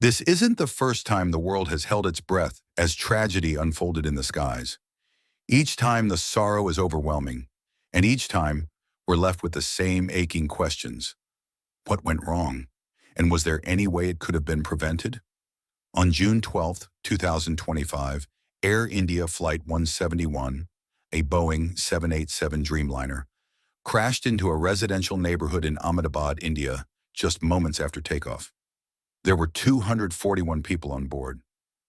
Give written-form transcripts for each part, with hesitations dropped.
This isn't the first time the world has held its breath as tragedy unfolded in the skies. Each time the sorrow is overwhelming, and each time we're left with the same aching questions. What went wrong? And was there any way it could have been prevented? On June 12, 2025, Air India Flight 171, a Boeing 787 Dreamliner, crashed into a residential neighborhood in Ahmedabad, India, just moments after takeoff. There were 241 people on board.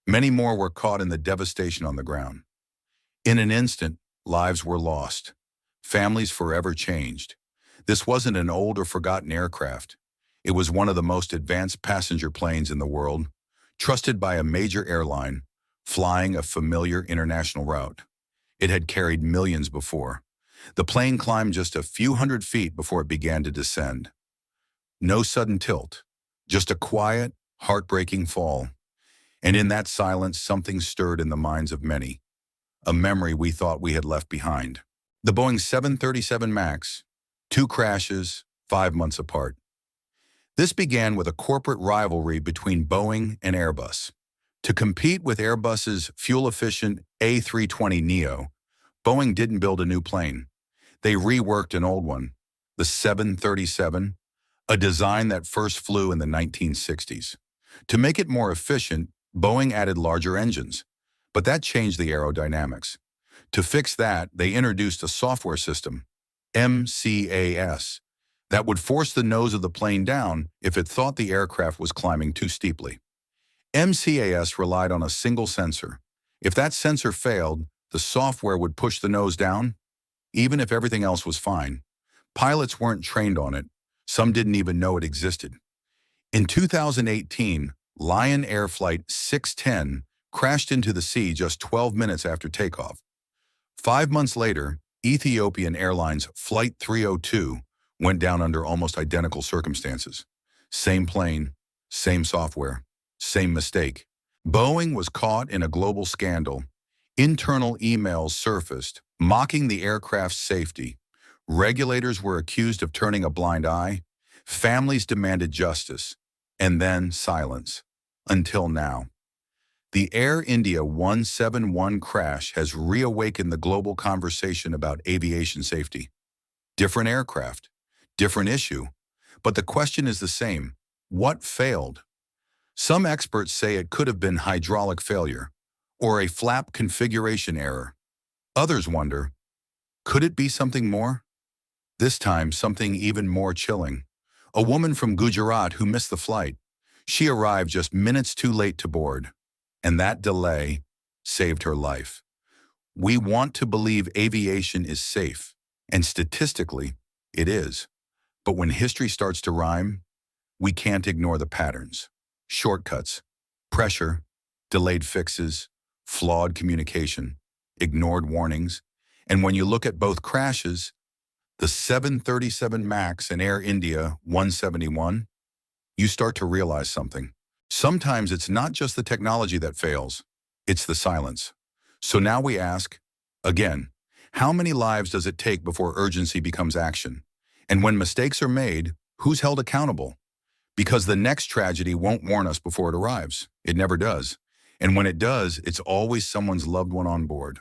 Many more were caught in the devastation on the ground. In an instant, lives were lost. Families forever changed. This wasn't an old or forgotten aircraft. It was one of the most advanced passenger planes in the world, trusted by a major airline, flying a familiar international route. It had carried millions before. The plane climbed just a few hundred feet before it began to descend. No sudden tilt, just a quiet, heartbreaking fall. And in that silence, something stirred in the minds of many, a memory we thought we had left behind. The Boeing 737 MAX, 2 crashes, 5 months apart. This began with a corporate rivalry between Boeing and Airbus. To compete with Airbus's fuel-efficient A320neo, Boeing didn't build a new plane. They reworked an old one, the 737, a design that first flew in the 1960s. To make it more efficient, Boeing added larger engines, but that changed the aerodynamics. To fix that, they introduced a software system, MCAS, that would force the nose of the plane down if it thought the aircraft was climbing too steeply. MCAS relied on a single sensor. If that sensor failed, the software would push the nose down, even if everything else was fine. Pilots weren't trained on it. Some didn't even know it existed. In 2018, Lion Air Flight 610 crashed into the sea just 12 minutes after takeoff. 5 months later, Ethiopian Airlines Flight 302 went down under almost identical circumstances. Same plane, same software, same mistake. Boeing was caught in a global scandal. Internal emails surfaced, mocking the aircraft's safety. Regulators were accused of turning a blind eye. Families demanded justice. And then silence. Until now. The Air India 171 crash has reawakened the global conversation about aviation safety. Different aircraft, different issue, but the question is the same. What failed? Some experts say it could have been hydraulic failure or a flap configuration error. Others wonder, could it be something more? This time, something even more chilling. A woman from Gujarat who missed the flight. She arrived just minutes too late to board, and that delay saved her life. We want to believe aviation is safe, and statistically, it is. But when history starts to rhyme, we can't ignore the patterns. Shortcuts, pressure, delayed fixes, flawed communication, ignored warnings. And when you look at both crashes, the 737 MAX and Air India 171, you start to realize something. Sometimes it's not just the technology that fails, it's the silence. So now we ask, again, how many lives does it take before urgency becomes action? And when mistakes are made, who's held accountable? Because the next tragedy won't warn us before it arrives. It never does. And when it does, it's always someone's loved one on board.